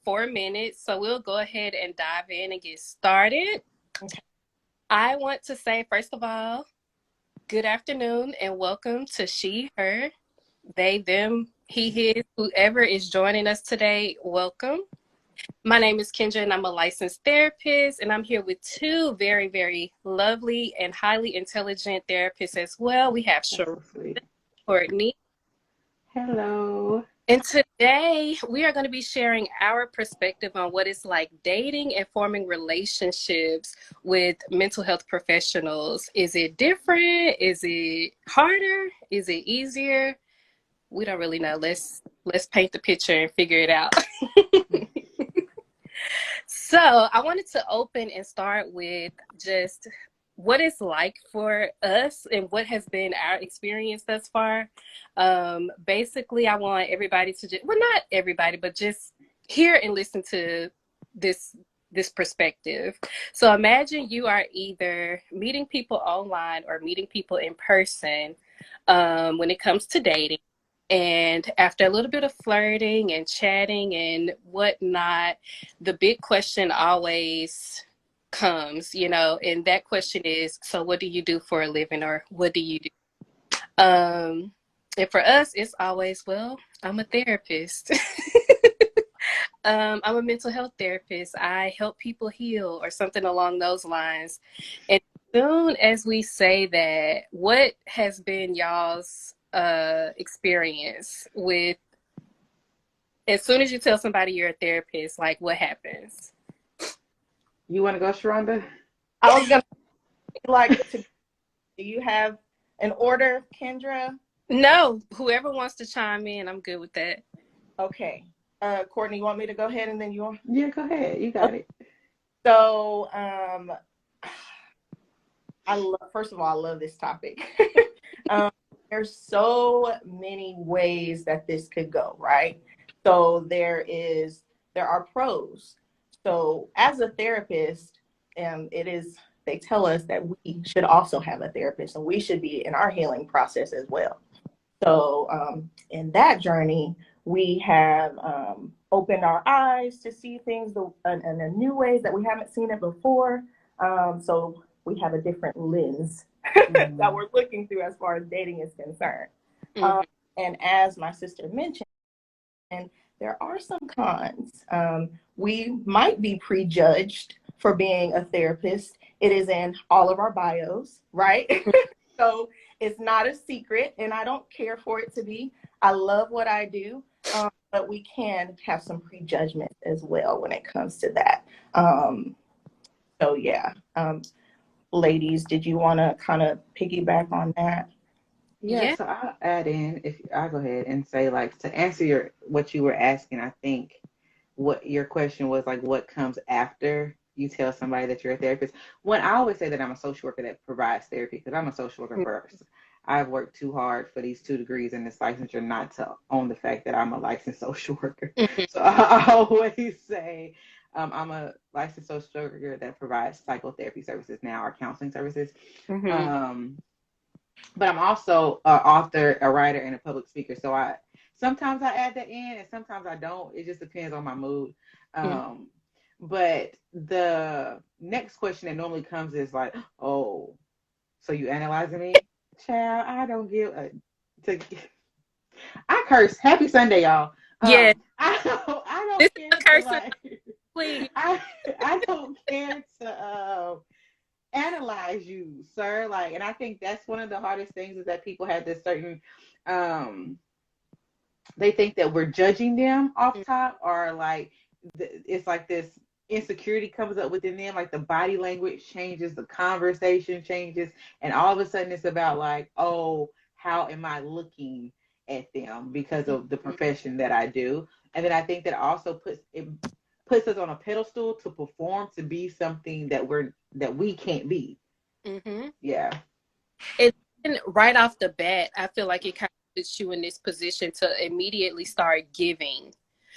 4 minutes, so we'll go ahead and dive in and get started. Okay. I want to say, first of all, good afternoon and welcome to She, Her, They, Them, He, His, whoever is joining us today, welcome. My name is Kendra and I'm a licensed therapist, and I'm here with two very, very lovely and highly intelligent therapists as well. We have That's Sharonda, so sweet. Courtney. Hello. And today we are going to be sharing our perspective on what it's like dating and forming relationships with mental health professionals. Is it different? Is it harder? Is it easier? We don't really know. Let's paint the picture and figure it out. So I wanted to open and start with just what it's like for us and what has been our experience thus far. Basically, I want everybody to just, well, not everybody, but just hear and listen to this this perspective. So imagine you are either meeting people online or meeting people in person when it comes to dating. And after a little bit of flirting and chatting and whatnot, the big question always comes, and that question is, so what do you do for a living, or what do you do? And for us, it's always, well, I'm a therapist. I'm a mental health therapist. I help people heal or something along those lines. And as soon as we say that, what has been y'all's experience with, as soon as you tell somebody you're a therapist, like what happens? You want to go, Sharonda? I was gonna like to. Do you have an order, Kendra? No, whoever wants to chime in, I'm good with that. Okay. Courtney, you want me to go ahead and then you want? Yeah, go ahead. You got Okay. it. So, first of all, I love this topic. um, there's so many ways that this could go, right? So there are pros. So as a therapist, they tell us that we should also have a therapist and we should be in our healing process as well. So in that journey, we have opened our eyes to see things in new ways that we haven't seen it before. So we have a different lens that we're looking through as far as dating is concerned. Mm-hmm. Um, and as my sister mentioned, there are some cons. We might be prejudged for being a therapist. It is in all of our bios, right? So it's not a secret, and I don't care for it to be. I love what I do, but we can have some prejudgment as well when it comes to that. So yeah, ladies, did you want to kind of piggyback on that? Yeah, Yeah. so I'll add in if I go ahead and say like to answer your what you were asking, I think what your question was like what comes after you tell somebody that you're a therapist. When I always say that I'm a social worker that provides therapy because I'm a social worker first. I've worked too hard for these 2 degrees in this licensure not to own the fact that I'm a licensed social worker. Mm-hmm. So I always say I'm a licensed social worker that provides psychotherapy services now or counseling services. Mm-hmm. Um, but I'm also an author, a writer, and a public speaker. So I sometimes I add that in, and sometimes I don't. It just depends on my mood. Um, but the next question that normally comes is like, "Oh, so you analyzing me, child? I don't give a." To, I curse. Happy Sunday, y'all. Yeah. I This don't is care a to cursive, like. please. I I don't care to analyze you, sir. Like, and I think that's one of the hardest things is that people have this certain, um, they think that we're judging them off top, or like it's like this insecurity comes up within them, like the body language changes, the conversation changes, and all of a sudden it's about like, oh, how am I looking at them because of the Mm-hmm. profession that I do? And then I think that also puts us on a pedestal to perform to be something that we can't be. Mm-hmm. Yeah. And then right off the bat, I feel like it kind of puts you in this position to immediately start giving.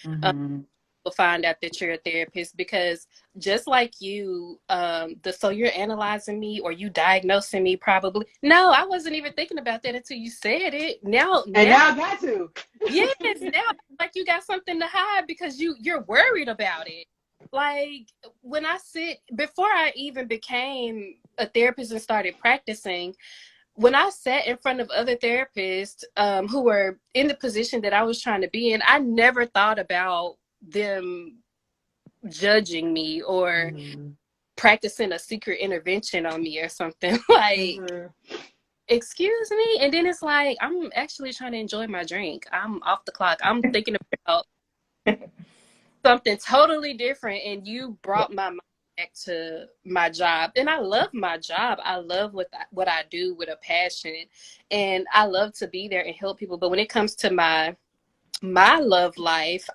Um, Mm-hmm. people find out that you're a therapist, because just like you, so you're analyzing me or you diagnosing me probably. No, I wasn't even thinking about that until you said it. And Now, now I got to. yes, now like you got something to hide because you're worried about it. Like when I sit before I even became a therapist and started practicing, when I sat in front of other therapists who were in the position that I was trying to be in, I never thought about them judging me or Mm-hmm. practicing a secret intervention on me or something. Like, Mm-hmm. excuse me. And then it's like, I'm actually trying to enjoy my drink. I'm off the clock. I'm thinking about something totally different. And you brought my mind back to my job. And I love my job. I love what I do with a passion. And I love to be there and help people. But when it comes to my love life,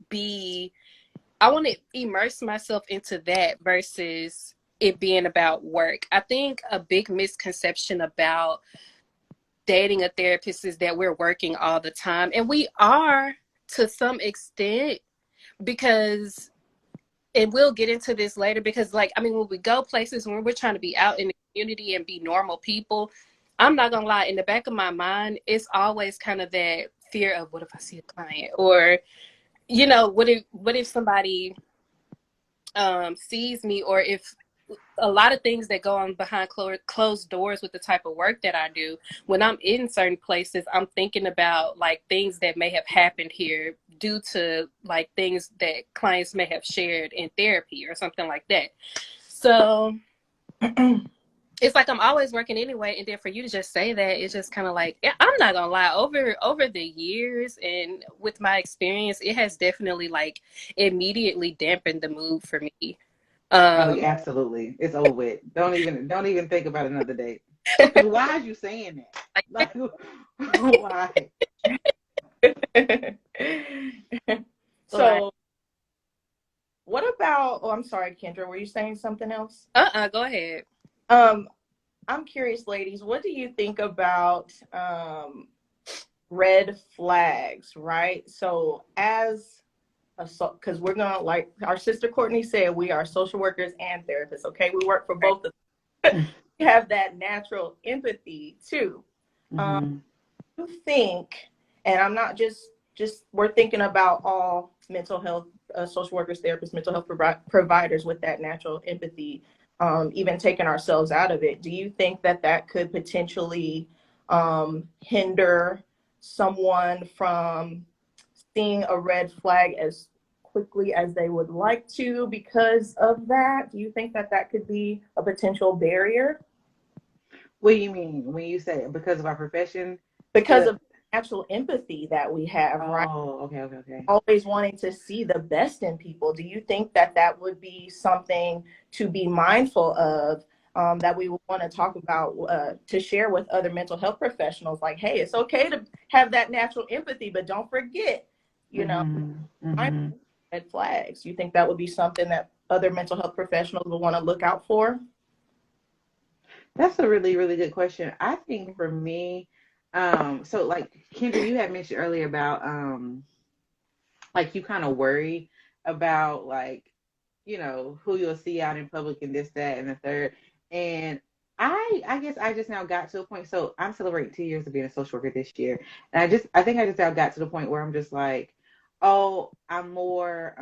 be I want to immerse myself into that versus it being about work. I think a big misconception about dating a therapist is that we're working all the time. And we are to some extent, because, and we'll get into this later, because like, I mean, when we go places, when we're trying to be out in the community and be normal people, I'm not gonna lie, in the back of my mind, it's always kind of that fear of, what if I see a client? Or, what if somebody sees me, or if a lot of things that go on behind closed doors with the type of work that I do, when I'm in certain places, I'm thinking about like things that may have happened here due to like things that clients may have shared in therapy or something like that. So it's like I'm always working anyway, and then for you to just say that, it's just kind of like, yeah, I'm not gonna lie, over the years and with my experience, it has definitely like immediately dampened the mood for me. Oh, um yeah, absolutely. It's over with. Don't even think about another date. Because why is you saying that? like Like, why? like So, what about? Oh, I'm sorry, Kendra. Were you saying something else? go ahead. Um, I'm curious, ladies. What do you think about red flags? Right. So, as because we're gonna, like our sister Courtney said, we are social workers and therapists. Okay, we work for both of them. We have that natural empathy too. Um, Mm-hmm. you think, and I'm not just we're thinking about all mental health social workers, therapists, mental health providers with that natural empathy, even taking ourselves out of it. Do you think that that could potentially hinder someone from seeing a red flag as quickly as they would like to because of that? Do you think that that could be a potential barrier? What do you mean when you say because of our profession? Because To of natural empathy that we have, right? Oh, okay, okay, okay. Always wanting to see the best in people. Do you think that that would be something to be mindful of, that we would want to talk about, to share with other mental health professionals? Like, hey, it's okay to have that natural empathy, but don't forget, you know, Mm-hmm. I'm Mm-hmm. red flags. You think that would be something that other mental health professionals would want to look out for? That's a really, really good question. I think for me, so like Kendra, you had mentioned earlier about like you kind of worry about like, who you'll see out in public and this, that, and the third. And I guess I just now got to a point. So I'm celebrating 2 years of being a social worker this year. And I think I just now got to the point where I'm just like, oh, I'm more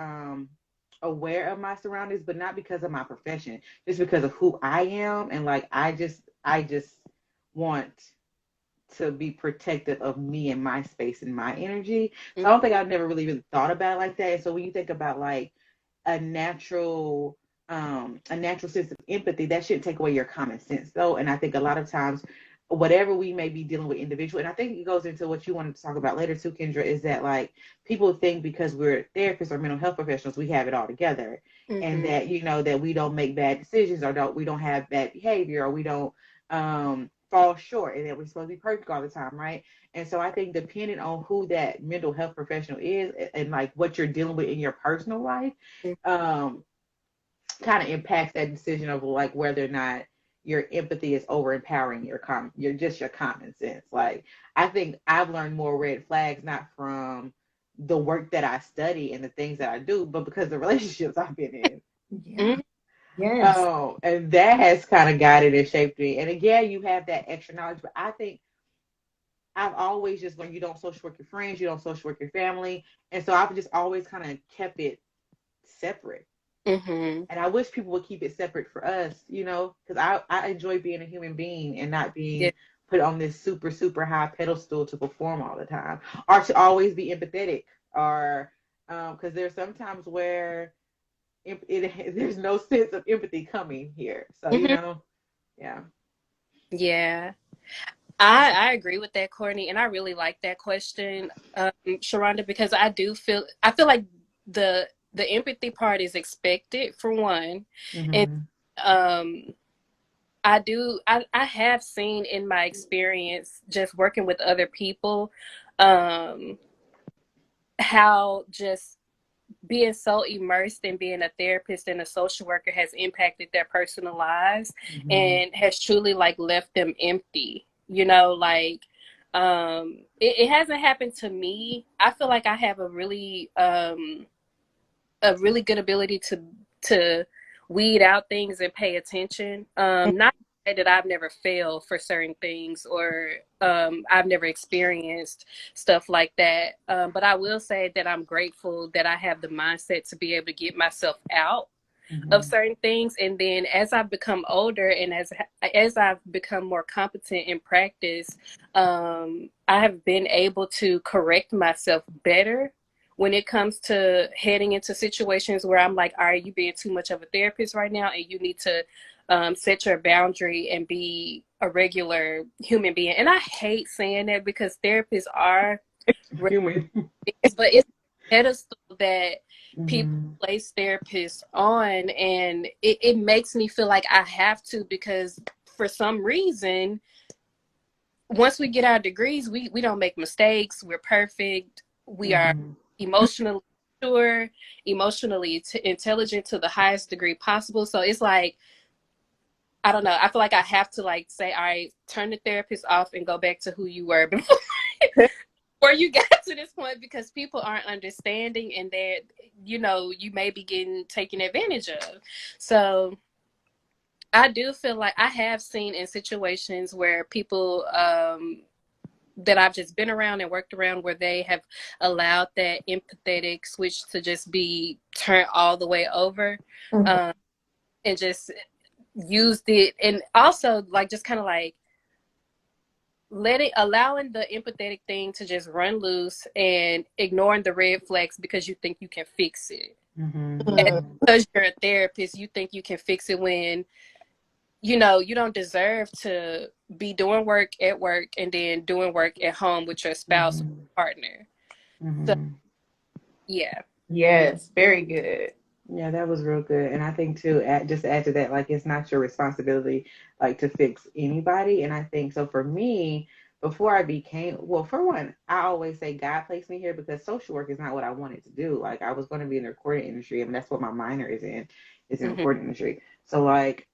aware of my surroundings, but not because of my profession, just because of who I am. And like I just want to be protective of me and my space and my energy. So I don't think I've never really thought about it like that. And so when you think about like a natural a natural sense of empathy, that shouldn't take away your common sense though. And I think a lot of times whatever we may be dealing with individual, and I think it goes into what you wanted to talk about later too, Kendra, is that like people think because we're therapists or mental health professionals we have it all together, and Mm-hmm. that that we don't make bad decisions, or we don't have bad behavior, or we don't fall short, and that we're supposed to be perfect all the time, right? And so I think depending on who that mental health professional is, and like what you're dealing with in your personal life, um, kind of impacts that decision of like whether or not your empathy is overempowering your common sense. Like I think I've learned more red flags not from the work that I study and the things that I do, but because of the relationships I've been in. Yeah. Mhm. Yes. Oh, and that has kind of guided and shaped me. And again, you have that extra knowledge, but I think I've always just learned you don't social work your friends, you don't social work your family. And so I've just always kind of kept it separate. Mhm. And I wish people would keep it separate for us, because I enjoy being a human being and not Yeah. being put on this super, super high pedestal to perform all the time or to always be empathetic or because there's sometimes where there's no sense of empathy coming here. So, Mhm. yeah. Yeah. I agree with that, Courtney, and I really like that question, Sharonda, because I feel like the empathy part is expected for one, and Mm-hmm. um, I have seen in my experience just working with other people, um, how just being so immersed in being a therapist and a social worker has impacted their personal lives Mm-hmm. and has truly like left them empty, like it hasn't happened to me. I feel like I have a really good ability to weed out things and pay attention. Not that I've never failed for certain things or I've never experienced stuff like that. But I will say that I'm grateful that I have the mindset to be able to get myself out of Mm-hmm. certain things. And then as I've become older and as I've become more competent in practice, I have been able to correct myself better when it comes to heading into situations where I'm like, all right, you being too much of a therapist right now, and you need to set your boundary and be a regular human being. And I hate saying that because therapists are Human. things, but it's a pedestal that people Mm-hmm. place therapists on, and it makes me feel like I have to because for some reason, once we get our degrees, we don't make mistakes. We're perfect. We are Mm-hmm. emotionally mature, emotionally intelligent to the highest degree possible. So it's like I don't know. I feel like I have to like say, all right, turn the therapist off and go back to who you were before where you got to this point because people aren't understanding and they're you may be getting taken advantage of. So I do feel like I have seen in situations where people that I've just been around and worked around where they have allowed that empathetic switch to just be turned all the way over, Mhm. um, and just used it and also like just kind of like allowing the empathetic thing to just run loose and ignoring the red flags because you think you can fix it. And Mm-hmm. because you're a therapist, you think you can fix it when you don't deserve to be doing work and then doing work at home with your spouse or Mm-hmm. partner. So Mm-hmm. yeah. Yes, very good. Yeah, that was real good. And I think too, just to add to that, like it's not your responsibility like to fix anybody. And I think so for me, before I became, well, for one, I always say God placed me here because social work is not what I wanted to do. Like I was going to be in the recording industry, and that's what my minor is in Hmm. recording industry. So like,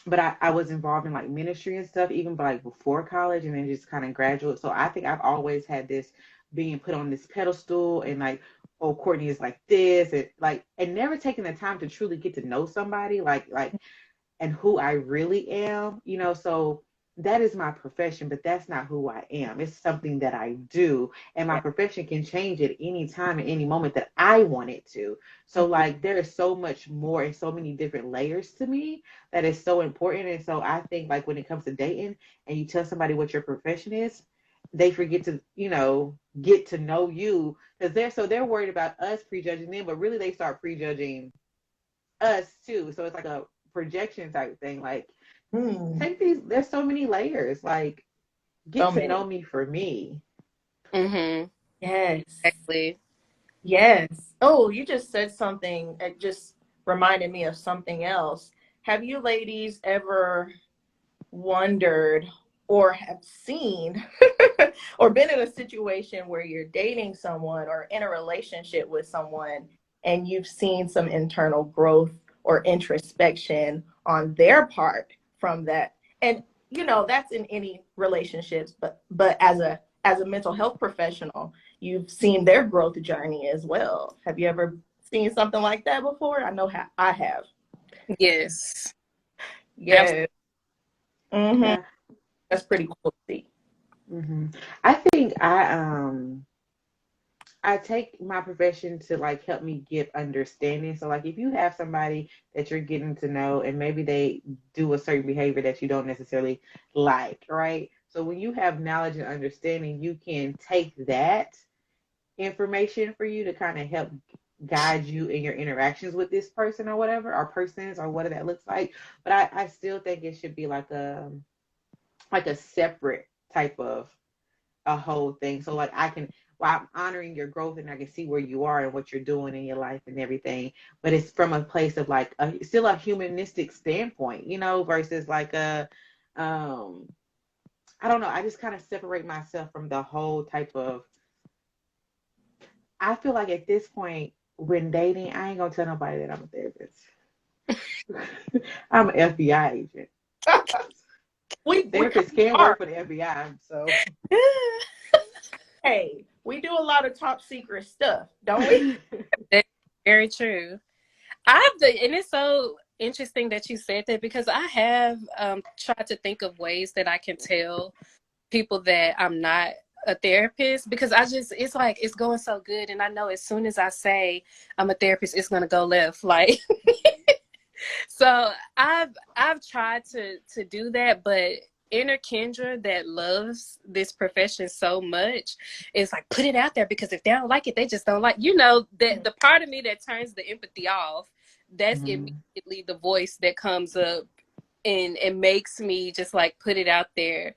but I was involved in like ministry and stuff even like before college and then just kind of graduate. So I think I've always had this being put on this pedestal and like, oh, Courtney is like this and like and never taking the time to truly get to know somebody like and who I really am, so that is my profession, but that's not who I am. It's something that I do, and my Yeah. profession can change at any time, at any moment that I want it to. So, Hmm. like, there is so much more and so many different layers to me that is so important. And so, I think, like, when it comes to dating and you tell somebody what your profession is, they forget to, get to know you because they're worried about us prejudging them, but really they start prejudging us too. So it's like a projection type thing. Like Hmm. take these. There's so many layers. Like So get to know many. me for me. Hmm. Yes. Exactly. Yes. Oh, you just said something. It just reminded me of something else. Have you ladies ever wondered or have seen or been in a situation where you're dating someone or in a relationship with someone and you've seen some internal growth or introspection on their part from that? And that's in any relationships, but as a mental health professional, you've seen their growth journey as well. Have you ever seen something like that before? I know I have. Yes. Yeah. Mm-hmm. Yeah. That's pretty cool to see. Mm-hmm. I think I take my profession to like help me get understanding. So like if you have somebody that you're getting to know and maybe they do a certain behavior that you don't necessarily like, right? So when you have knowledge and understanding, you can take that information for you to kind of help guide you in your interactions with this person or whatever, or persons or whatever that looks like. But I still think it should be like a separate type of a whole thing. So like I can, while I'm honoring your growth and I can see where you are and what you're doing in your life and everything, but it's from a place of like still a humanistic standpoint, you know, versus like a um I don't know. I just kind of separate myself from the whole type of. I feel like at this point when dating, I ain't gonna tell nobody that I'm a therapist. I'm an FBI agent. we Therapists can are. work for the FBI, so. Hey, we do a lot of top secret stuff, don't we? That's very true. And it's so interesting that you said that because I have tried to think of ways that I can tell people that I'm not a therapist because it's like it's going so good and I know as soon as I say I'm a therapist it's going to go left like so I've tried to do that, but inner Kendra that loves this profession so much is like put it out there because if they don't like it they just don't like that the part of me that turns the empathy off, that's Mhm. immediately the voice that comes up and it makes me just like put it out there.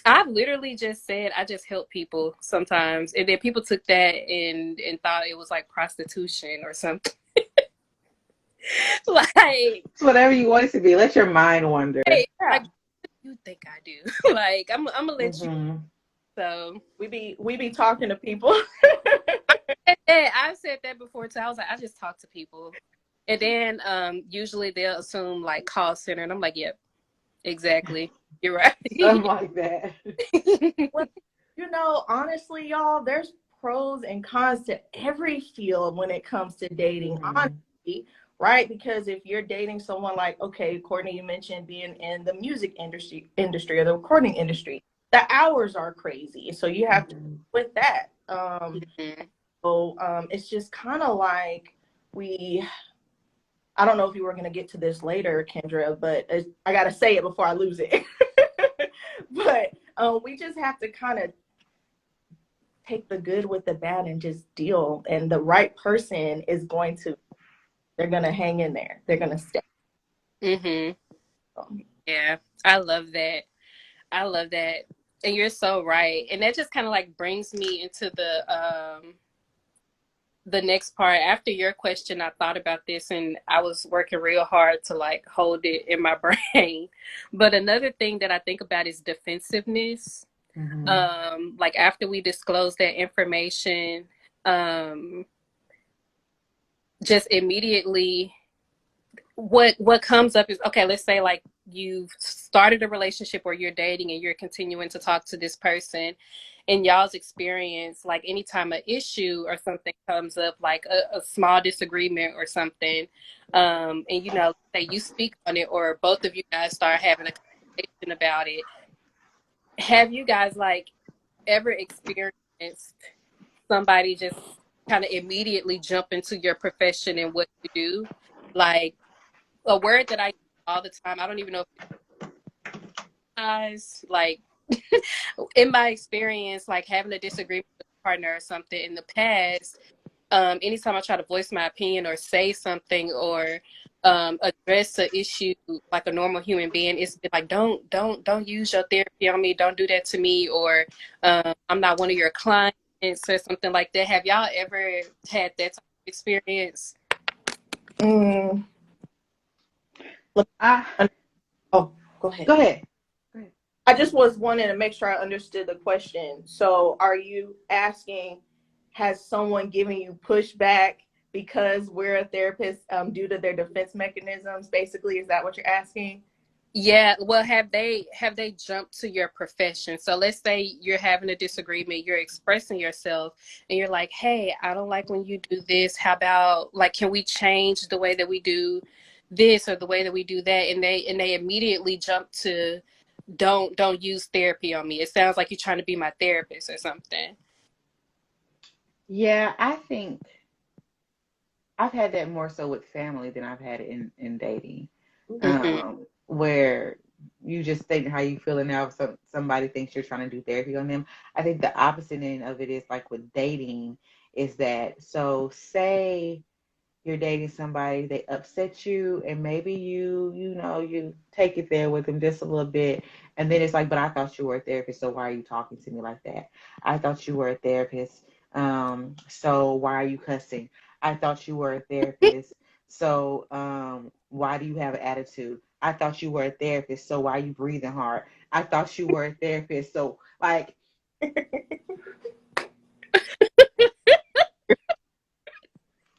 I've literally just said I just help people sometimes, and then people took that and thought it was like prostitution or something. Like, It's whatever you want it to be. Let your mind wander. hey, Yeah. like what do you think I do? Like I'm gonna let you. Hmm. So We be talking to people. I've said that before too. I was like, I just talk to people, and then usually they'll assume like call center, and I'm like, yep, exactly, you're right. Something like that. Well, honestly, y'all, there's pros and cons to every field when it comes to dating, Hmm. honestly, right? Because if you're dating someone like, okay, Courtney, you mentioned being in the music industry or the recording industry, the hours are crazy. So you have to Hmm. with that. Mhm. So it's just kind of like I don't know if you were going to get to this later, Kendra, but I got to say it before I lose it. But we just have to kind of take the good with the bad and just deal. And the right person they're going to hang in there. They're going to stay. Mhm. Um, Yeah, I love that. I love that. And you're so right. And that just kind of like brings me into the next part. After your question, I thought about this and I was working real hard to like hold it in my brain. But another thing that I think about is defensiveness. Hmm. Like after we disclose that information, um, just immediately what comes up is okay, let's say like you've started a relationship or you're dating and you're continuing to talk to this person in y'all's experience, like anytime an issue or something comes up, like a small disagreement or something, and say you speak on it or both of you guys start having a conversation about it, have you guys like ever experienced somebody just kind of immediately jump into your profession and what you do? Like a word that I use all the time. I don't even know if it's guys like in my experience, like having a disagreement with a partner or something in the past. Anytime I try to voice my opinion or say something or address an issue like a normal human being, it's been like don't use your therapy on me. Don't do that to me. Or I'm not one of your clients or something like that. Have y'all ever had that type of experience? mm, I oh, go ahead. Go ahead. Go ahead. I just was wanting to make sure I understood the question. So are you asking, has someone given you pushback because we're a therapist due to their defense mechanisms? Basically, is that what you're asking? Yeah, well, have they jumped to your profession? So let's say you're having a disagreement, you're expressing yourself, and you're like, "Hey, I don't like when you do this. How about like, can we change the way that we do this or the way that we do that?" And they immediately jump to, don't use therapy on me. It sounds like you're trying to be my therapist or something. Yeah, I think I've had that more so with family than I've had it in dating. Hmm. Where you just think how you feel, and now somebody thinks you're trying to do therapy on them. I think the opposite end of it is like with dating, is that, so say you're dating somebody, they upset you, and maybe you take it there with them just a little bit, and then it's like, but I thought you were a therapist, so why are you talking to me like that? I thought you were a therapist, so why are you cussing? I thought you were a therapist, so why do you have an attitude? I thought you were a therapist, so why are you breathing hard? I thought you were a therapist, so like,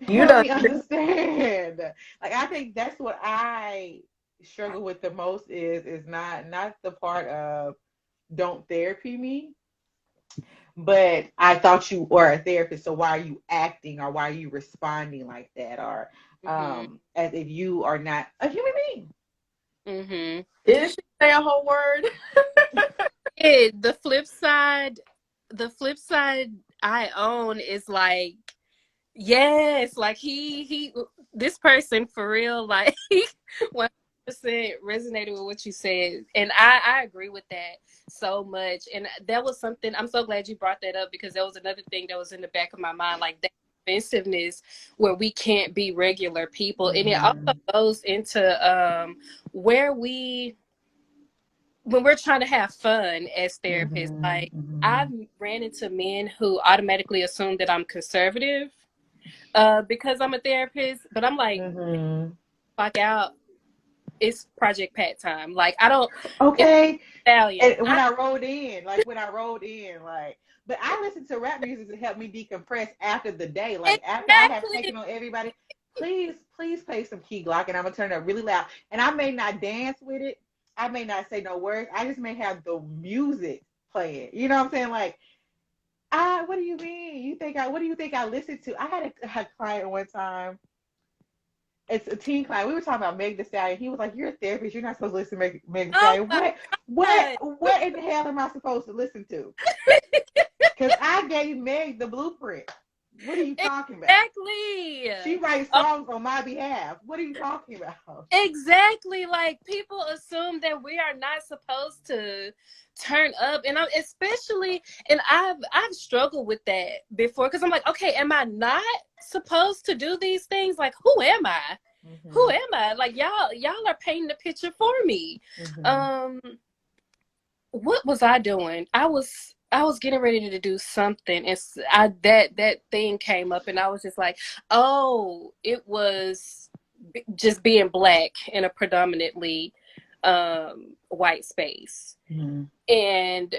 You help done. me understand. Like, I think that's what I struggle with the most, is not the part of don't therapy me, but I thought you were a therapist, so why are you acting, or why are you responding like that, or Hmm. as if you are not a human being. Hmm. Didn't she say a whole word? The flip side I own is like, yes, like he this person for real, like 100% resonated with what you said, and I agree with that so much. And that was something, I'm so glad you brought that up, because that was another thing that was in the back of my mind, like that defensiveness where we can't be regular people, and it also Mm-hmm. goes into where we when we're trying to have fun as therapists. Mm-hmm. Like, Mm-hmm. I've ran into men who automatically assume that I'm conservative because I'm a therapist, but I'm like, Mm-hmm. fuck out. It's Project Pat time. Like, I don't, it's Okay. stallion. And when I rolled in, like, but I listen to rap music to help me decompress after the day. Like, after I have Exactly. taken on everybody, please play some Key Glock, and I'm gonna turn it up really loud. And I may not dance with it. I may not say no words. I just may have the music playing. You know what I'm saying? Like, what do you mean? What do you think I listen to? I had a client one time. It's a teen client. We were talking about Meg Thee Stallion. He was like, "You're a therapist. You're not supposed to listen to Meg Thee Oh Stallion." my What? God. What in the hell am I supposed to listen to? Because I gave Meg the blueprint. What are you talking about? Exactly. She writes Oh, songs on my behalf. What are you talking about? exactly. Like, people assume that we are not supposed to turn up, and I'm especially, and I've struggled with that before, because I'm like, okay, am I not supposed to do these things? Like, who am I? Who Mm-hmm. am I? Like, y'all are painting the picture for me. Mm-hmm. Um, what was I doing? I was getting ready to do something, and that thing came up, and I was just like, oh, it was just being black in a predominantly white space. Mm-hmm. And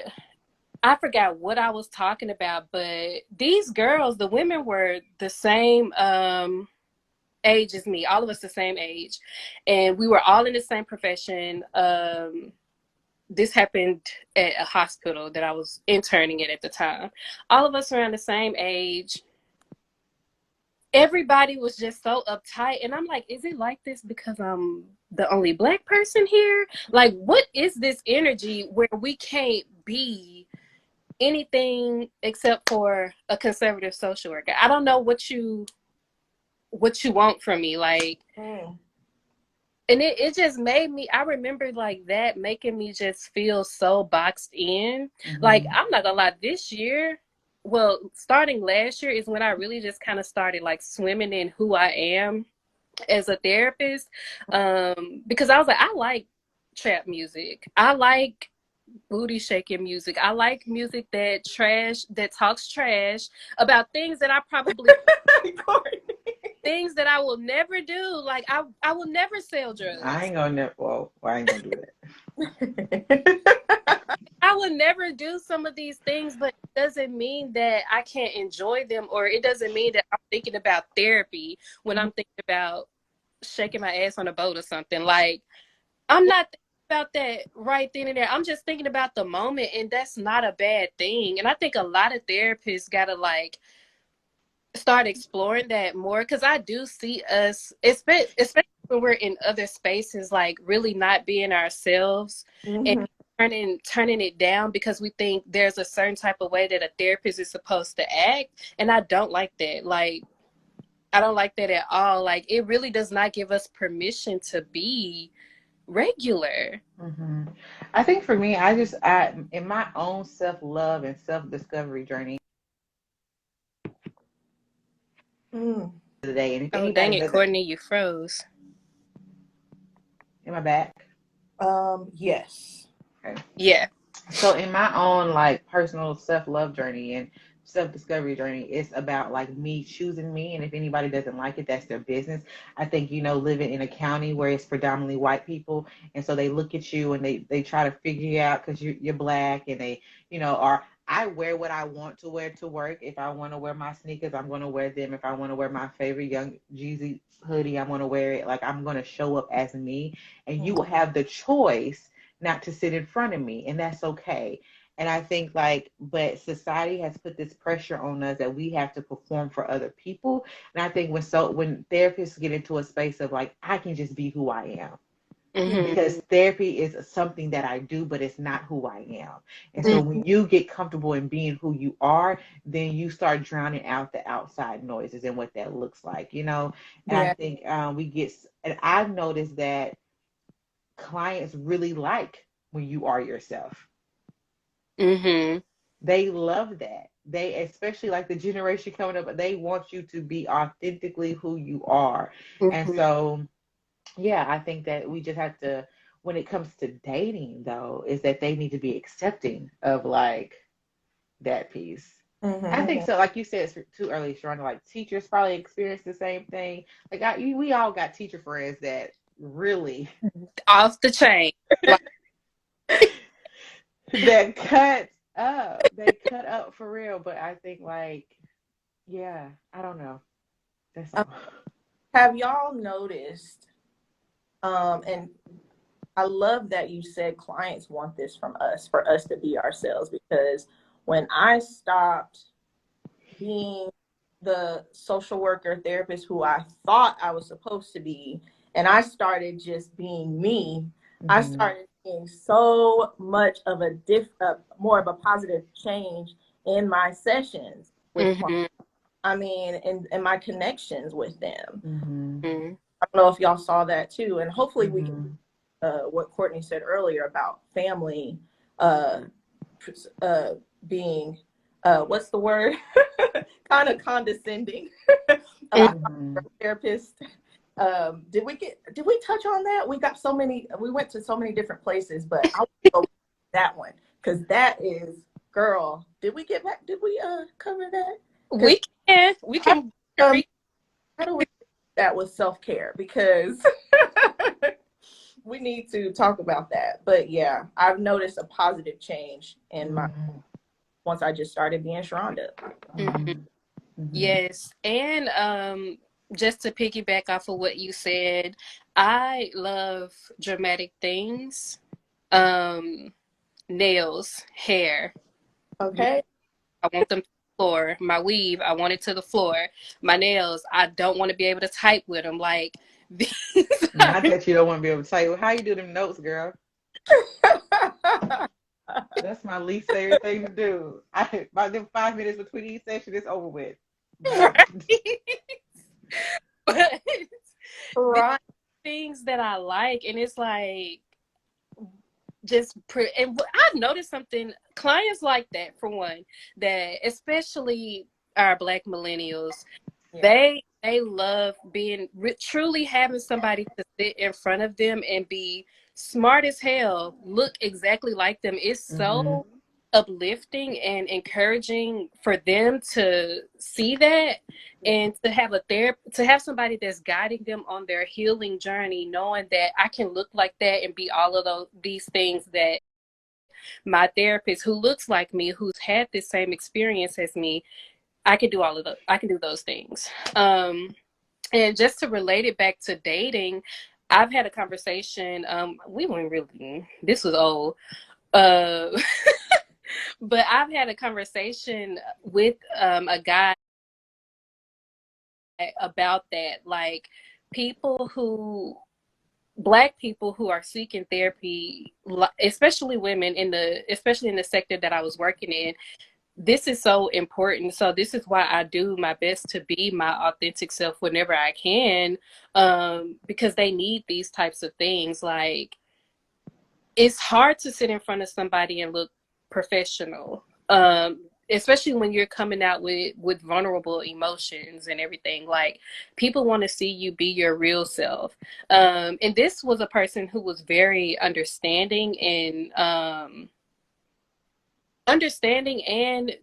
I forgot what I was talking about, but these girls, the women, were the same age as me, all of us the same age, and we were all in the same profession. This happened at a hospital that I was interning at the time. All of us around the same age. Everybody was just so uptight, and I'm like, is it like this because I'm the only black person here? Like, what is this energy where we can't be anything except for a conservative social worker? I don't know what you want from me, like. Mm. And it just made me, I remember like that making me just feel so boxed in. Like, Mm-hmm. I'm not gonna lie, this year, well, starting last year is when I really just kind of started like swimming in who I am as a therapist. Because I was like, I like trap music. I like booty shaking music. I like music that talks trash about things that I probably Courtney. things that I will never do. Like, I will never sell I drugs. ain't gonna never. Well, I ain't gonna do that. I would never do some of these things, but it doesn't mean that I can't enjoy them, or it doesn't mean that I'm thinking about therapy when I'm thinking about shaking my ass on a boat or something. Like, I'm not thinking about that right then and there. I'm just thinking about the moment, and that's not a bad thing. And I think a lot of therapists gotta like start exploring that more, because I do see us, especially when we're in other spaces, like really not being ourselves and Mm-hmm. turning it down because we think there's a certain type of way that a therapist is supposed to act, and I don't like that. Like, I don't like that at all. Like, it really does not give us permission to be regular. Mm-hmm. I think for me, in my own self love and self discovery journey Mm. today, and if Oh, dang anybody it, doesn't, Courtney, you froze. am I back? Yes. Okay. Yeah. So in my own like personal self love journey and self discovery journey, it's about like me choosing me. And if anybody doesn't like it, that's their business. I think, living in a county where it's predominantly white people, and so they look at you and they try to figure you out because you're black, and they, are. I wear what I want to wear to work. If I want to wear my sneakers, I'm going to wear them. If I want to wear my favorite Young Jeezy hoodie, I'm going to wear it. Like, I'm going to show up as me, and you will have the choice not to sit in front of me, and that's okay. And I think like, but society has put this pressure on us that we have to perform for other people. And I think when therapists get into a space of like, I can just be who I am, Mm-hmm. because therapy is something that I do, but it's not who I am. And so Mm-hmm. when you get comfortable in being who you are, then you start drowning out the outside noises and what that looks like. And I Yeah. think and I've noticed that clients really like when you are yourself. Mm-hmm. They love that. They, especially like the generation coming up, they want you to be authentically who you are. And Mm-hmm. so, yeah, I think that we just have to, when it comes to dating, though, is that they need to be accepting of like that piece. I think Mm-hmm. so. Like you said, it's too early, Sharonda. Like teachers probably experience the same thing. Like we all got teacher friends that really Off the chain. Like, that cut up. They cut up for real. But I think like, yeah, I don't know. That's Um, all. have y'all noticed? And I love that you said clients want this from us, for us to be ourselves, because when I stopped being the social worker therapist who I thought I was supposed to be, and I started just being me, I Mm-hmm. started seeing so much of more of a positive change in my sessions with clients. mm-hmm. I mean, and my connections with them. Mm-hmm. Mm-hmm. I don't know if y'all saw that too, and hopefully we can, Mm-hmm. what Courtney said earlier about family, uh, uh, being, what's the word? Kind of condescending about Mm-hmm. therapist. Did we touch on that? We went to so many different places, but I want to go that one, because that is, girl, did we cover that? Because We can. We how, can. how do we do that with self-care? Because we need to talk about that. But yeah, I've noticed a positive change in my, Mm-hmm. once I just started being Sharonda. Mhm. Mm-hmm. Yes. And just to piggyback off of what you said, I love dramatic things. Um, nails, hair. Okay. I want them to the floor. My weave, I want it to the floor. My nails, I don't want to be able to type with them. Like, these Not that you don't want to be able to tell you how you do them notes, girl. That's my least favorite thing to do. By them 5 minutes between each session, it's over with. Bye. right? But these Right. things that I like, and it's like, and I've noticed something, clients like that, for one, that especially our Black millennials, Yeah. they love being truly having somebody to sit in front of them and be smart as hell, look exactly like them. It's Mm-hmm. so uplifting and encouraging for them to see that, and to have to have somebody that's guiding them on their healing journey, knowing that I can look like that and be all of these things that my therapist, who looks like me, who's had this same experience as me, I can do those things. And just to relate it back to dating, I've had a conversation. We weren't really. This was old. Uh, but I've had a conversation with a guy about that. Like people who Black people who are seeking therapy, especially women especially in the sector that I was working in, this is so important. So this is why I do my best to be my authentic self whenever I can, because they need these types of things. Like it's hard to sit in front of somebody and look professional, especially when you're coming out with vulnerable emotions and everything. Like people want to see you be your real self, and this was a person who was very understanding and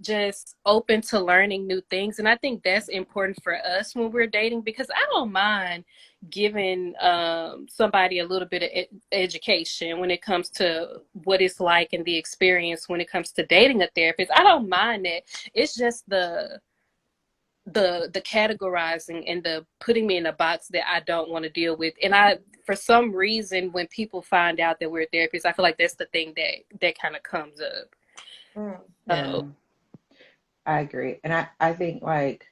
just open to learning new things. And I think that's important for us when we're dating, because I don't mind giving somebody a little bit of education when it comes to what it's like and the experience when it comes to dating a therapist. I don't mind that. It's just the categorizing and the putting me in a box that I don't want to deal with. And I, for some reason, when people find out that we're therapists, I feel like that's the thing that kind of comes up. Yeah, I agree. And I think like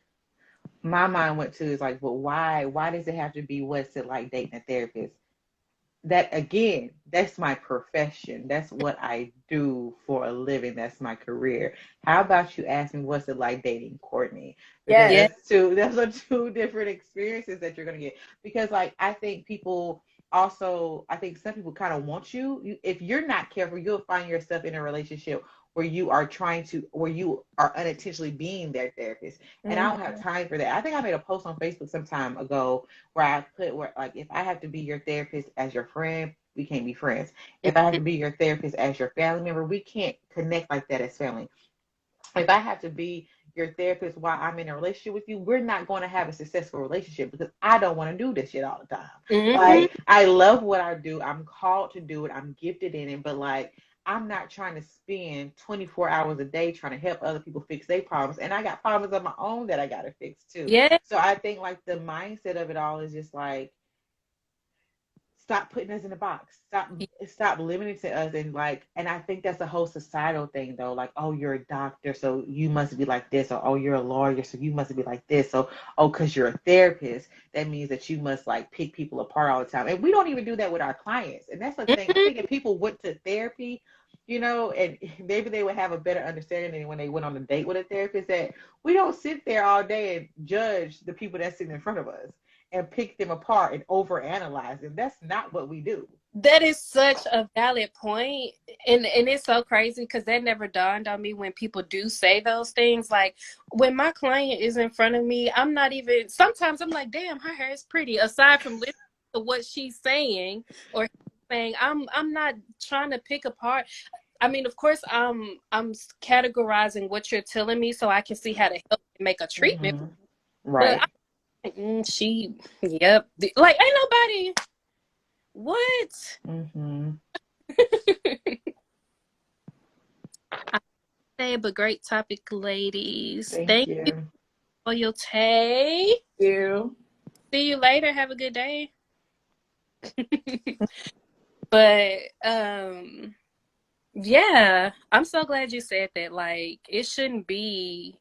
my mind went to is like, well, why does it have to be what's it like dating a therapist? That again, that's my profession. That's what I do for a living. That's my career. How about you ask me what's it like dating Courtney? Because Yes. Yeah. those are two different experiences that you're gonna get. Because like I think people also I think some people kind of want if you're not careful, you'll find yourself in a relationship where you are unintentionally being their therapist. And I don't have time for that. I think I made a post on Facebook some time ago where I put where like if I have to be your therapist as your friend, we can't be friends. If I have to be your therapist as your family member, we can't connect like that as family. If I have to be your therapist while I'm in a relationship with you, we're not going to have a successful relationship because I don't want to do this shit all the time. Mm-hmm. Like, I love what I do. I'm called to do it. I'm gifted in it. But, like, I'm not trying to spend 24 hours a day trying to help other people fix their problems. And I got problems of my own that I got to fix too. Yeah. So I think, like, the mindset of it all is just like, stop putting us in a box. Stop limiting to us and I think that's a whole societal thing though. Like, oh, you're a doctor, so you must be like this, or oh, you're a lawyer, so you must be like this. So oh, because you're a therapist, that means that you must like pick people apart all the time. And we don't even do that with our clients. And that's the thing. I Mm-hmm. think if people went to therapy, and maybe they would have a better understanding than when they went on a date with a therapist, that we don't sit there all day and judge the people that sit in front of us and pick them apart and overanalyze them. That's not what we do. That is such a valid point. And it's so crazy because that never dawned on me when people do say those things. Like when my client is in front of me, I'm not even, sometimes I'm like, damn, her hair is pretty. Aside from listening to what she's saying or saying, I'm not trying to pick apart. I mean, of course, I'm categorizing what you're telling me so I can see how to help and make a treatment. Mm-hmm. But Right. yep. Like, ain't nobody, what? Mm-hmm. I say, but great topic, ladies. Thank Thank you you. for your take. You. See you later. Have a good day. But yeah, I'm so glad you said that. Like, it shouldn't be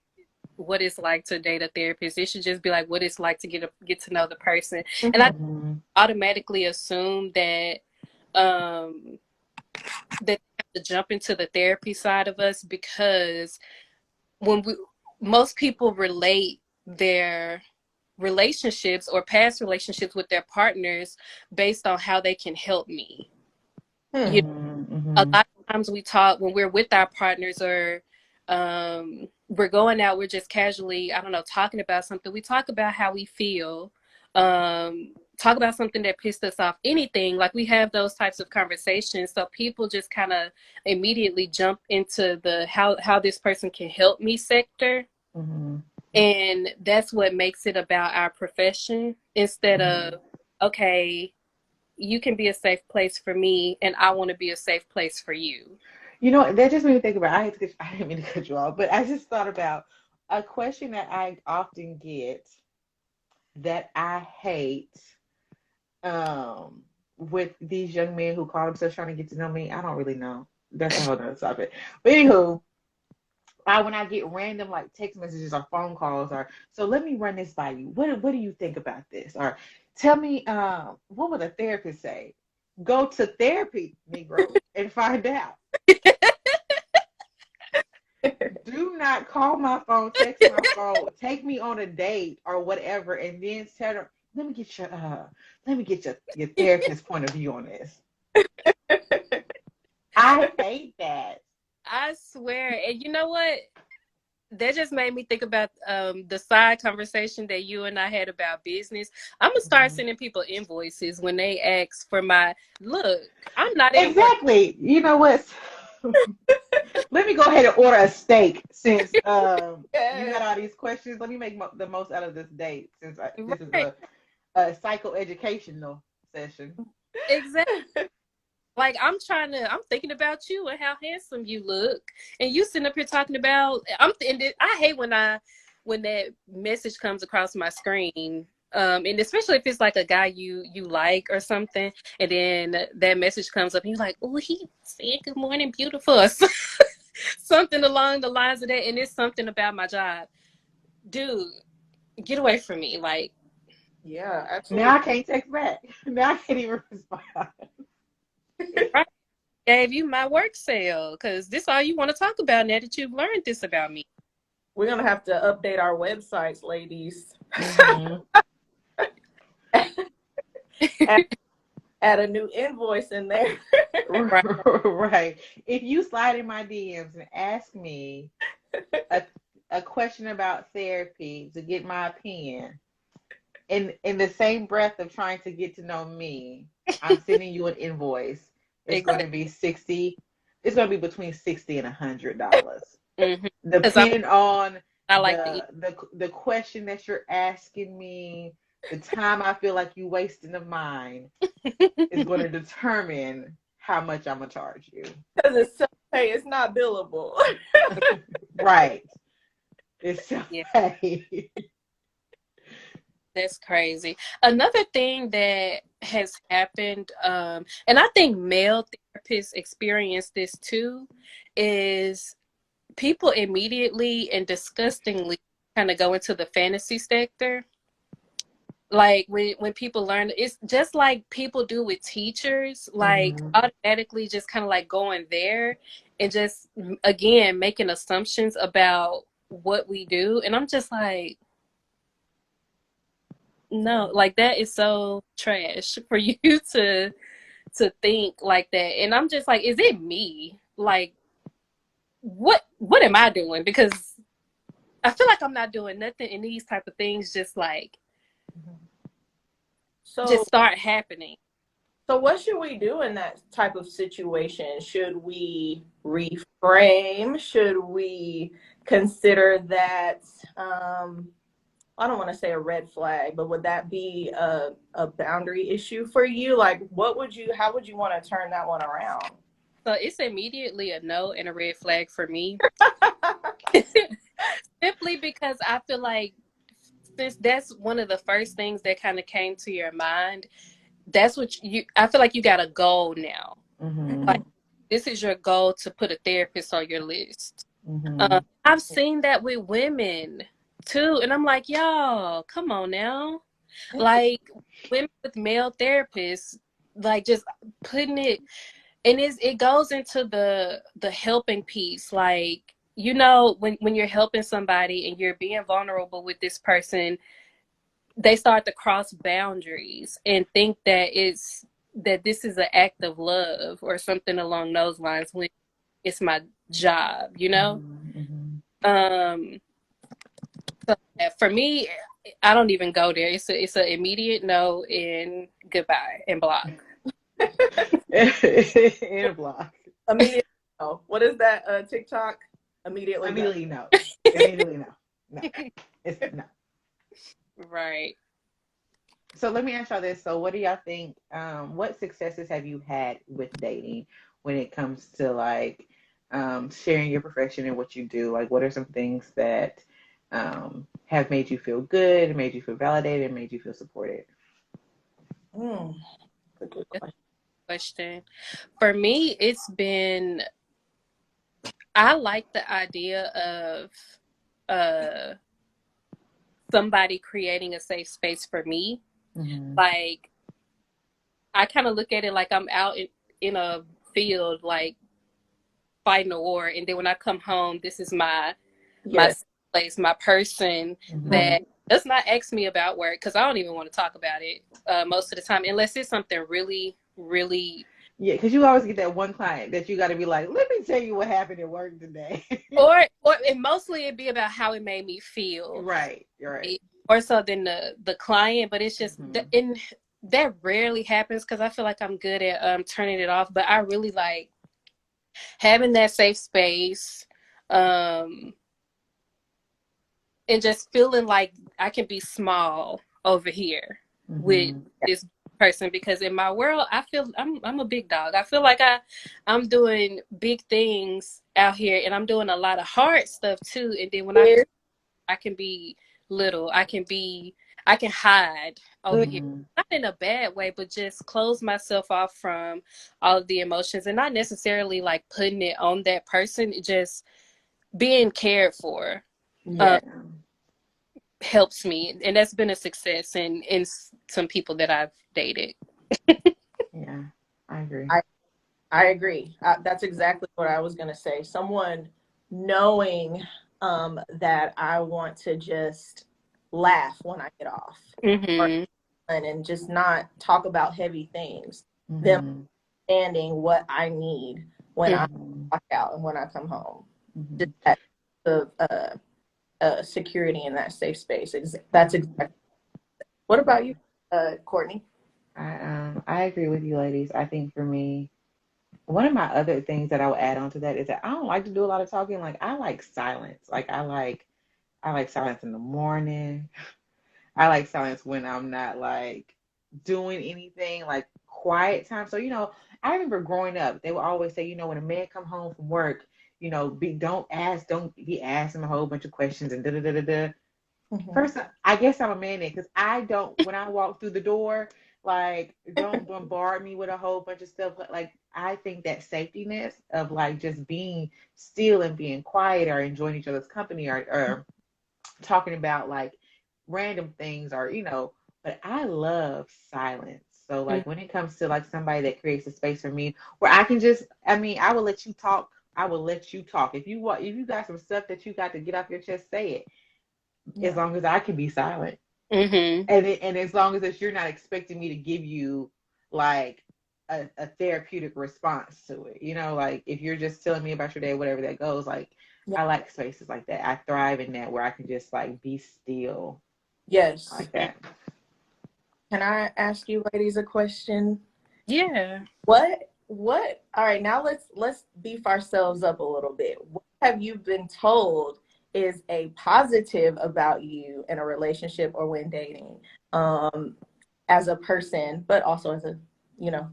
what it's like to date a therapist. It should just be like what it's like to get to know the person. And I Mm-hmm. automatically assume that um that they have to jump into the therapy side of us because when most people relate their relationships or past relationships with their partners based on how they can help me. You A Mm-hmm. lot of times we talk when we're with our partners or we're going out, we're just casually, I don't know, talking about something. We talk about how we feel, talk about something that pissed us off, anything. Like we have those types of conversations. So people just kind of immediately jump into the how this person can help me sector. Mm-hmm. And that's what makes it about our profession instead Mm-hmm. of, okay, you can be a safe place for me and I want to be a safe place for you. That just made me think about. I didn't mean to cut you off, but I just thought about a question that I often get that I hate. with these young men who call themselves trying to get to know me. I don't really know. That's a whole nother topic. But anywho, when I get random like text messages or phone calls, or so let me run this by you. What do you think about this? Or tell me, what would a therapist say? Go to therapy, Negro, and find out. Do not call my phone, text my phone, take me on a date or whatever, and then tell her, let me get your therapist's point of view on this. I hate that. I swear. And you know what? That just made me think about the side conversation that you and I had about business. I'm gonna start sending people invoices when they ask for my look. I'm not exactly. You know what? Let me go ahead and order a steak since you got all these questions. Let me make the most out of this date since this is right. a psychoeducational session. Exactly. Like I'm thinking about you and how handsome you look, and you sitting up here talking about. I hate when that message comes across my screen, and especially if it's like a guy you like or something, and then that message comes up, and you're like, oh, he said good morning, beautiful, or something along the lines of that, and it's something about my job, dude. Get away from me, like. Yeah, absolutely. Now I can't text back. Now I can't even respond. Right. Gave you my work sale because this all you want to talk about now that you've learned this about me. We're gonna have to update our websites, ladies. Mm-hmm. add a new invoice in there. Right. Right. If you slide in my DMs and ask me a, a question about therapy to get my opinion, in the same breath of trying to get to know me, I'm sending you an invoice. It's going Exactly. to be 60. It's going to be between $60 and $100, Mm-hmm. Because depending on I like to eat. the question that you're asking me. The time I feel like you wasting of mine is going to determine how much I'm gonna charge you. Because it's self-pay, it's not billable. Right. It's Yeah, self-pay. that's crazy. Another thing that has happened, and I think male therapists experience this too, is people immediately and disgustingly kind of go into the fantasy sector. Like when people learn, it's just like people do with teachers, like Mm-hmm. automatically just kind of like going there and just again making assumptions about what we do. And I'm just like, no, like that is so trash for you to think like that. And I'm just like, is it me? Like what am I doing? Because I feel like I'm not doing nothing, and these type of things just like So, just start happening. so what should we do in that type of situation? Should we reframe? Should we consider that? I don't want to say a red flag, but would that be a boundary issue for you? Like, how would you want to turn that one around? So it's immediately a no and a red flag for me. Simply because I feel like since that's one of the first things that kind of came to your mind, that's what I feel like you got a goal now. Mm-hmm. Like this is your goal to put a therapist on your list. Mm-hmm. I've seen that with women too. And I'm like, y'all, come on now. Like women with male therapists, like just putting it, and it goes into the helping piece. Like, you know, when you're helping somebody and you're being vulnerable with this person, they start to cross boundaries and think that this is an act of love or something along those lines when it's my job, you know? Mm-hmm. Um, so for me, I don't even go there. It's a immediate no and goodbye and block. In a block. Immediately no. What is that? TikTok? Immediately no. Immediately no. Immediately no. No. It's no. Right. So let me ask y'all this. So what do y'all think? What successes have you had with dating when it comes to like sharing your profession and what you do? Like what are some things that have made you feel good, made you feel validated, made you feel supported? That's a good Good question. question. For me, it's been, I like the idea of uh somebody creating a safe space for me. Mm-hmm. Like, I kind of look at it like I'm out in a field, like fighting a war, and then when I come home, this is my Yeah. place, my person Mm-hmm. that does not ask me about work, because I don't even want to talk about it most of the time, unless it's something really, really, Yeah, because you always get that one client that you got to be like, let me tell you what happened at work today. or and mostly it'd be about how it made me feel, Right, right. more so than the client. But it's just Mm-hmm. and that rarely happens because I feel like I'm good at turning it off. But I really like having that safe space, um, and just feeling like I can be small over here with Mm-hmm. this person, because in my world I feel I'm a big dog. I feel like I'm doing big things out here, and I'm doing a lot of hard stuff too. And then when Yeah. I can be little, I can hide over here. Mm-hmm. Not in a bad way, but just close myself off from all of the emotions, and not necessarily like putting it on that person, just being cared for. Yeah. Helps me, and that's been a success in some people that I've dated. Yeah, I agree. I I agree. That's exactly what I was going to say. Someone knowing that I want to just laugh when I get off, or Mm-hmm. and just not talk about heavy things. Them Mm-hmm. understanding what I need when I Mm-hmm. walk out and when I come home. Just Mm-hmm. that of security in that safe space. That's exactly. What about you, Courtney? I agree with you, ladies. I think for me, one of my other things that I would add on to that is that I don't like to do a lot of talking. Like I like silence. Like I like silence in the morning. I like silence when I'm not like doing anything, like quiet time. So, I remember growing up, they would always say, when a man come home from work, don't be asking him a whole bunch of questions and da da da da da. Hmm. First, I guess I'm a man because I don't, when I walk through the door, like, don't bombard me with a whole bunch of stuff. Like, I think that safetiness of like just being still and being quiet or enjoying each other's company or talking about like random things or but I love silence. So like when it comes to like somebody that creates a space for me where I can just, I will let you talk. I will let you talk. If you got some stuff that you got to get off your chest, say it. As Yeah. long as I can be silent. Mm-hmm. And as long as you're not expecting me to give you like a therapeutic response to it. Like if you're just telling me about your day, whatever that goes, like Yeah. I like spaces like that. I thrive in that where I can just like be still Yes. like that. Can I ask you ladies a question? Yeah. What all right, now let's beef ourselves up a little bit. What have you been told is a positive about you in a relationship or when dating? Um as a person, but also as a,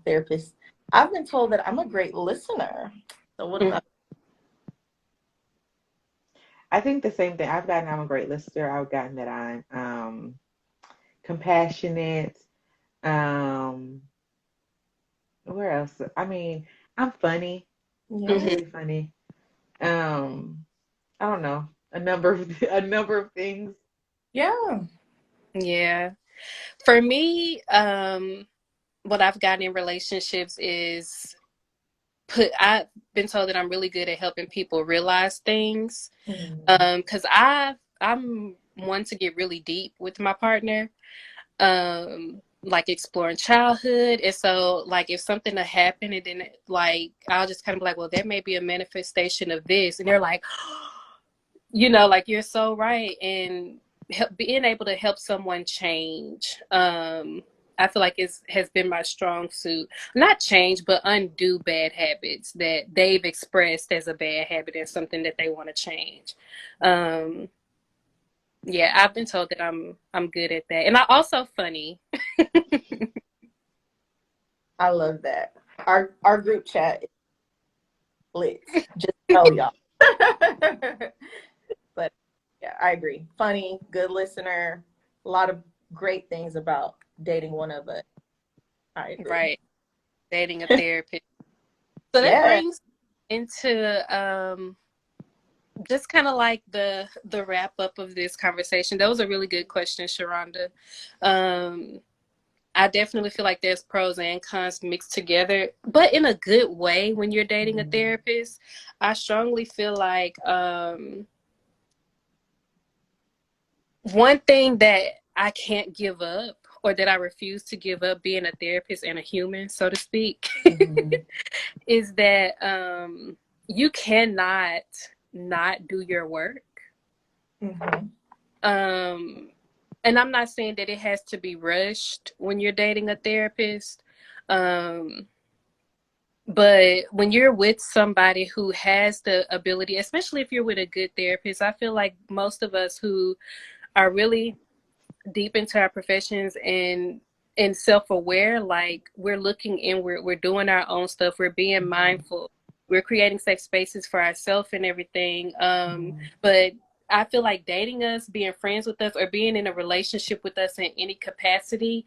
therapist. I've been told that I'm a great listener. So what Mm-hmm. about I think the same thing. I've gotten I'm a great listener. I've gotten that I'm compassionate. Um where else? I'm funny. I'm yeah. really funny. Um I don't know. A number of things. Yeah. Yeah. For me, what I've gotten in relationships is I've been told that I'm really good at helping people realize things. Mhm. Because I'm one to get really deep with my partner. Like exploring childhood. And so like if something to happen, and then like I'll just kind of be like, well, that may be a manifestation of this. And they're like, like you're so right. And being able to help someone change. I feel like it has been my strong suit. Not change, but undo bad habits that they've expressed as a bad habit and something that they want to change. Um, yeah, I've been told that I'm good at that, and I also funny. I love that. Our group chat is lit. Just know y'all. But yeah, I agree. Funny, good listener. A lot of great things about dating one of us. I agree. Right. Dating a therapist. So that Yeah. brings into just kind of like the wrap up of this conversation. That was a really good question, Sharonda. I definitely feel like there's pros and cons mixed together, but in a good way when you're dating a therapist. I strongly feel like one thing that I can't give up, or that I refuse to give up being a therapist and a human, so to speak, is that you cannot not do your work. Mm-hmm. And I'm not saying that it has to be rushed when you're dating a therapist. Um, but when you're with somebody who has the ability, especially if you're with a good therapist, I feel like most of us who are really deep into our professions and self-aware, like we're looking inward, we're doing our own stuff, we're being mindful, we're creating safe spaces for ourselves and everything. But I feel like dating us, being friends with us, or being in a relationship with us in any capacity,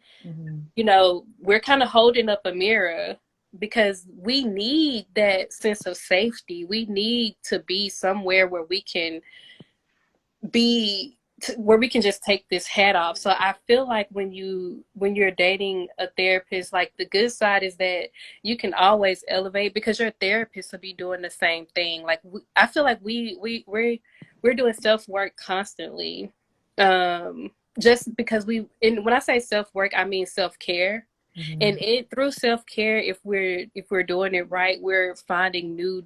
you know, we're kind of holding up a mirror, because we need that sense of safety. We need to be somewhere where we can where we can just take this hat off. So I feel like when you're dating a therapist, like the good side is that you can always elevate, because your therapist will be doing the same thing. Like I feel like we're doing self work constantly, just because and when I say self work, I mean self care. And through self care, if we're doing it right, we're finding new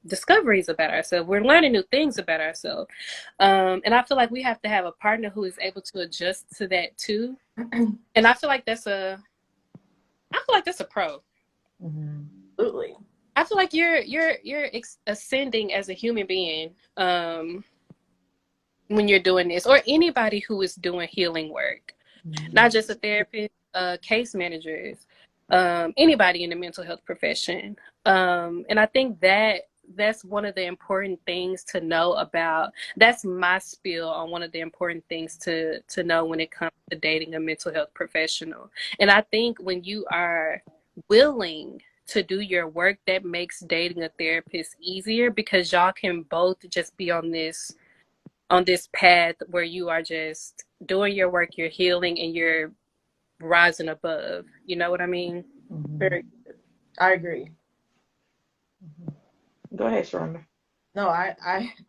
discoveries about ourselves. We're learning new things about ourselves. And I feel like we have to have a partner who is able to adjust to that too. And I feel like that's a pro. Absolutely. I feel like you're ascending as a human being when you're doing this, or anybody who is doing healing work, not just a therapist, case managers, anybody in the mental health profession. And I think that's one of the important things to know about. That's my spiel on one of the important things to know when it comes to dating a mental health professional. And I think when you are willing to do your work, that makes dating a therapist easier, because y'all can both just be on this path where you are just doing your work, you're healing, and you're rising above. You know what I mean? Very good. I agree. Go ahead, Sharonda. No, I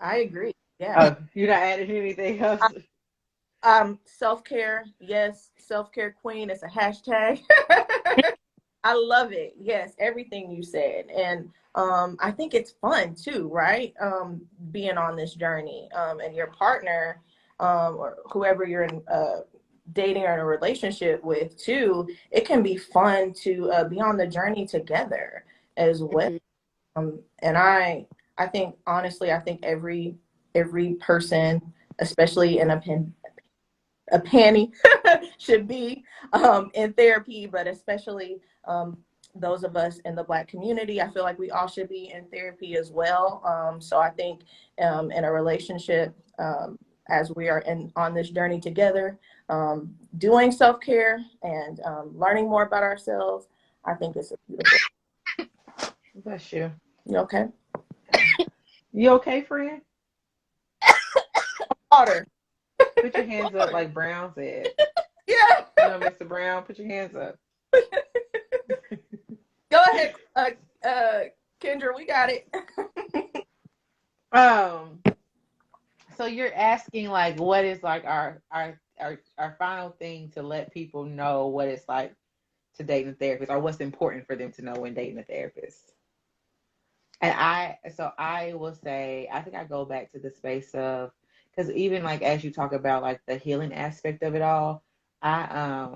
agree. Yeah. Oh, you're not adding anything else? Self-care, yes, self-care queen is a hashtag. I love it. Yes, everything you said. And I think it's fun too, right? Being on this journey. And your partner, or whoever you're in dating or in a relationship with too, it can be fun to be on the journey together as well. Mhm. And I think honestly, I think every person, especially in a panty, should be in therapy, but especially those of us in the Black community, I feel like we all should be in therapy as well. So I think in a relationship, as we are on this journey together, doing self-care and learning more about ourselves, I think it's a beautiful. Bless you. You okay? You okay, friend? Water. Put your hands up like Brown said. Yeah. You know, Mr. Brown, put your hands up. Go ahead, Kendra. We got it. Um, so you're asking like what is like our final thing to let people know what it's like to date a therapist, or what's important for them to know when dating a therapist. And I will say, I think I go back to the space of, because even like as you talk about like the healing aspect of it all, I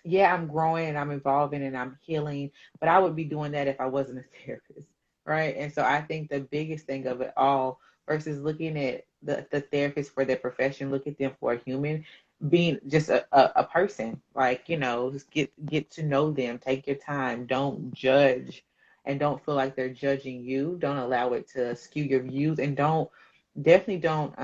yeah, I'm growing and I'm evolving and I'm healing, but I would be doing that if I wasn't a therapist, right? And so I think the biggest thing of it all, versus looking at the therapist for their profession, look at them for a human, being just a person, like, you know, just get to know them, take your time, don't judge, and don't feel like they're judging you. Don't allow it to skew your views, and definitely don't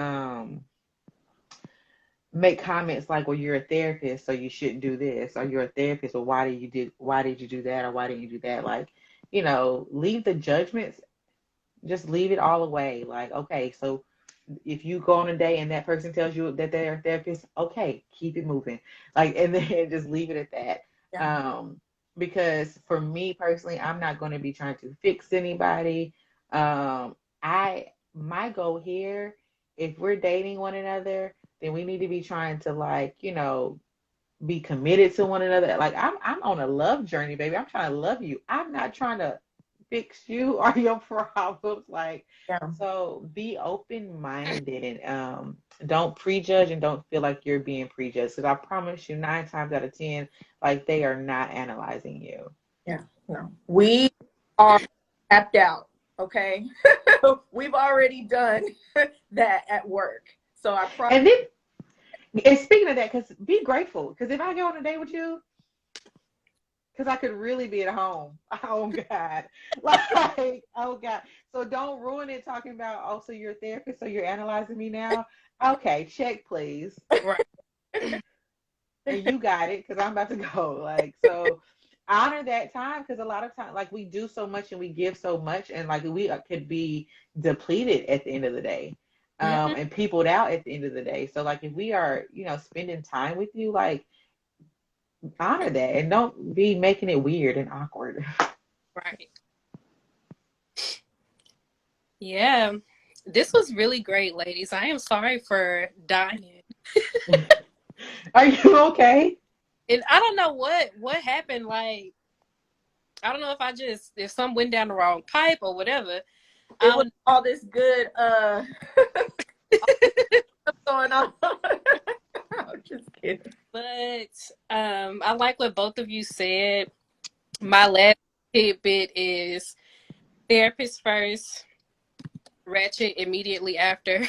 make comments like, well, you're a therapist, so you shouldn't do this, or you're a therapist, or why did you do that, or why didn't you do that? Like, leave the judgments, just leave it all away. Like, okay, so if you go on a day and that person tells you that they're a therapist, okay, keep it moving. Like, and then just leave it at that. Yeah. Because for me personally, I'm not going to be trying to fix anybody. My goal here, if we're dating one another, then we need to be trying to, like, be committed to one another. Like, I'm on a love journey, baby. I'm trying to love you. I'm not trying to fix you or your problems. Like, Yeah. so be open minded, and don't prejudge, and don't feel like you're being prejudged. Because I promise you, 9 times out of 10, like, they are not analyzing you. Yeah. No. We are tapped out. Okay. We've already done that at work. So I promise. And speaking of that, because be grateful. Because if I go on a date with you, because I could really be at home. Oh God. Like, oh God. So don't ruin it talking about, oh, so you're a therapist, so you're analyzing me now. Okay, check please. Right. And you got it, because I'm about to go. Like, so honor that time, because a lot of times, like, we do so much and we give so much, and like we could be depleted at the end of the day. Mhm. And peopled out at the end of the day. So like, if we are, spending time with you, like, honor that, and don't be making it weird and awkward. Right. Yeah. This was really great, ladies. I am sorry for dying. Are you okay? And I don't know what happened. Like, I don't know if something went down the wrong pipe or whatever. It was all this good going on. I'm just kidding. But I like what both of you said. My last tidbit is therapist first, ratchet immediately after.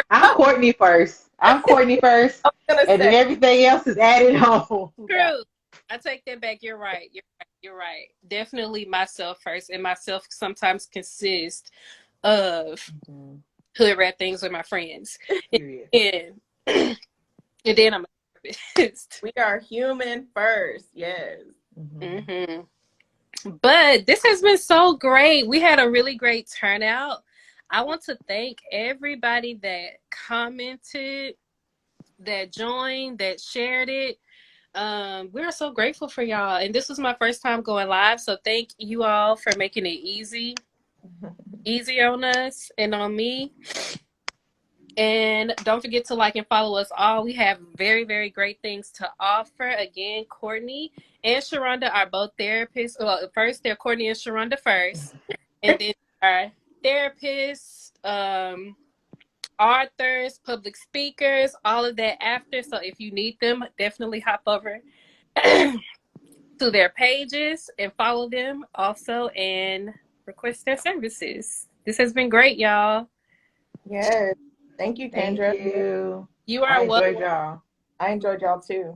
I'm Courtney first. I'm Courtney first, I was gonna and then say, everything else is added on. yeah. True. I take that back. You're right. You're right. Definitely myself first, and myself sometimes consists of Mhm. hood rat things with my friends, Period. and and then I'm a therapist. We are human first. Yes. Mhm. Hmm. But this has been so great. We had a really great turnout. I want to thank everybody that commented, that joined, that shared it. We're so grateful for y'all. And this was my first time going live. So thank you all for making it easy on us and on me. And don't forget to like and follow us all. We have very, very great things to offer. Again, Courtney and Sharonda are both therapists. Well, first they're Courtney and Sharonda first, and then our therapists, authors, public speakers, all of that after. So if you need them, definitely hop over to their pages and follow them also, and request their services. This has been great, y'all. Yes. Thank you, Thank Kendra. you. You I are enjoyed welcome. y'all. I enjoyed y'all too.